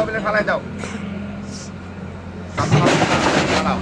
বলে ফালাই দাও ফালাও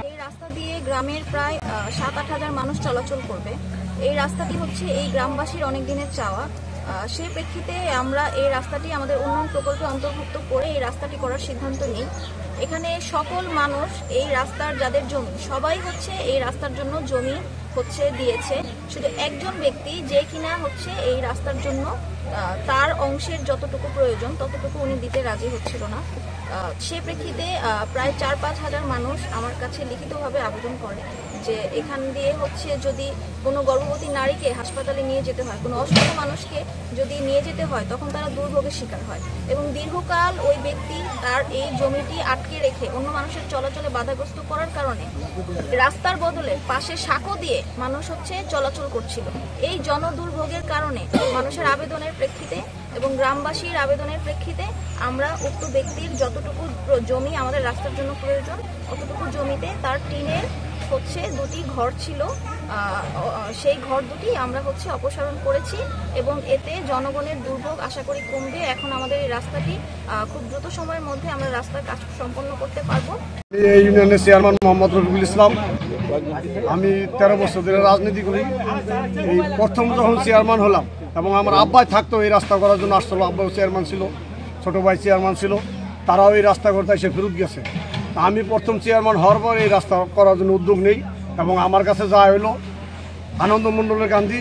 এই রাস্তা দিয়ে গ্রামের প্রায় ৭-৮ হাজার মানুষ চলাচল করবে। এই রাস্তাটি হচ্ছে এই গ্রামবাসীর অনেক দিনের চাওয়া। সেই প্রেক্ষিতে আমরা এই রাস্তাটি আমাদের উন্নয়ন প্রকল্পে অন্তর্ভুক্ত করে এই রাস্তাটি করার সিদ্ধান্ত নিই। এখানে সকল মানুষ এই রাস্তার যাদের জমি সবাই হচ্ছে এই রাস্তার জন্য জমি হচ্ছে দিয়েছে। শুধু একজন ব্যক্তি যে কিনা হচ্ছে এই রাস্তার জন্য তার অংশের যতটুকু প্রয়োজন ততটুকু উনি দিতে রাজি হচ্ছিল না। সে প্রেক্ষিতে প্রায় ৪-৫ হাজার মানুষ আমার কাছে লিখিতভাবে আবেদন করে যে এখান দিয়ে হচ্ছে যদি কোনো গর্ভবতী নারীকে হাসপাতালে নিয়ে যেতে হয়, কোনো অসুস্থ মানুষকে যদি নিয়ে যেতে হয় তখন তারা দুর্ভোগের শিকার হয় এবং দীর্ঘকাল ওই ব্যক্তি তার এই জমিটি আটকে রেখে অন্য মানুষের চলাচলে বাধাগ্রস্ত করার কারণে রাস্তার বদলে পাশে সাঁকো দিয়ে মানুষ হচ্ছে চলাচল করছিল। এই জনদুর্ভোগের কারণে মানুষের আবেদনের প্রেক্ষিতে এবং গ্রামবাসীর আবেদনের প্রেক্ষিতে আমরা উক্ত ব্যক্তির যতটুকু জমি আমাদের রাস্তার জন্য প্রয়োজন অতটুকু জমিতে তার টিনের হচ্ছে 2টি ঘর ছিল, সেই ঘর দুটি আমরা হচ্ছে অপসারণ করেছি এবং এতে জনগণের দুর্ভোগ আশা করি কমবে। এখন আমাদের এই রাস্তাটি খুব দ্রুত সময়ের মধ্যে আমরা রাস্তার কাজ সম্পন্ন করতে পারবো। এই ইউনিয়নের চেয়ারম্যান মোহাম্মদ রফিকুল ইসলাম। আমি 13 বছর ধরে রাজনীতি করি। এই প্রথম যখন চেয়ারম্যান হলাম এবং আমার আব্বাই থাকতো এই রাস্তা করার জন্য আসছিল, আব্বাও চেয়ারম্যান ছিল, ছোটো ভাই চেয়ারম্যান ছিল, তারাও এই রাস্তা করতে এসে ফেরত গেছে। আমি প্রথম চেয়ারম্যান হওয়ার পর এই রাস্তা করার জন্য উদ্যোগ নেই এবং আমার কাছে যা হইলো আনন্দ মণ্ডলের গান্ধী,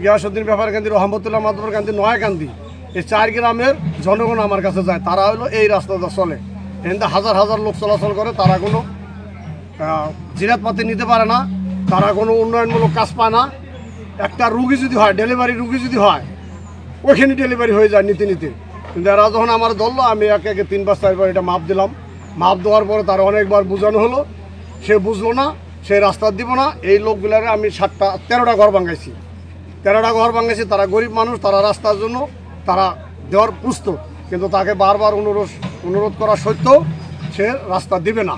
গিয়াসউদ্দিন ব্যাপার গান্ধী, রহমতুল্লাহ মাদবর গান্ধী, নয়া গান্ধী, এই 4 গ্রামের জনগণ আমার কাছে যায়। তারা হলো এই রাস্তাটা চলে, এখানে হাজার হাজার লোক চলাচল করে, তারা কোনো জিনিসপাতি নিতে পারে না, তারা কোনো উন্নয়নমূলক কাজ পায় না। একটা রুগী যদি হয়, ডেলিভারি রুগী যদি হয়, ওইখানে ডেলিভারি হয়ে যায় নিতে নিতে। কিন্তু এরা যখন আমার ধরলো আমি একে 3-4 এটা মাপ দিলাম। মাপ দেওয়ার পরে তারা অনেকবার বোঝানো হলো, সে বুঝলো না, সে রাস্তা দিব না। এই লোকগুলারে আমি 13টা ঘর ভাঙাইছি। তারা গরিব মানুষ, তারা রাস্তার জন্য তারা দেওয়ার প্রস্তুত, কিন্তু তাকে বারবার অনুরোধ করা সত্ত্বেও সে রাস্তা দিবে না।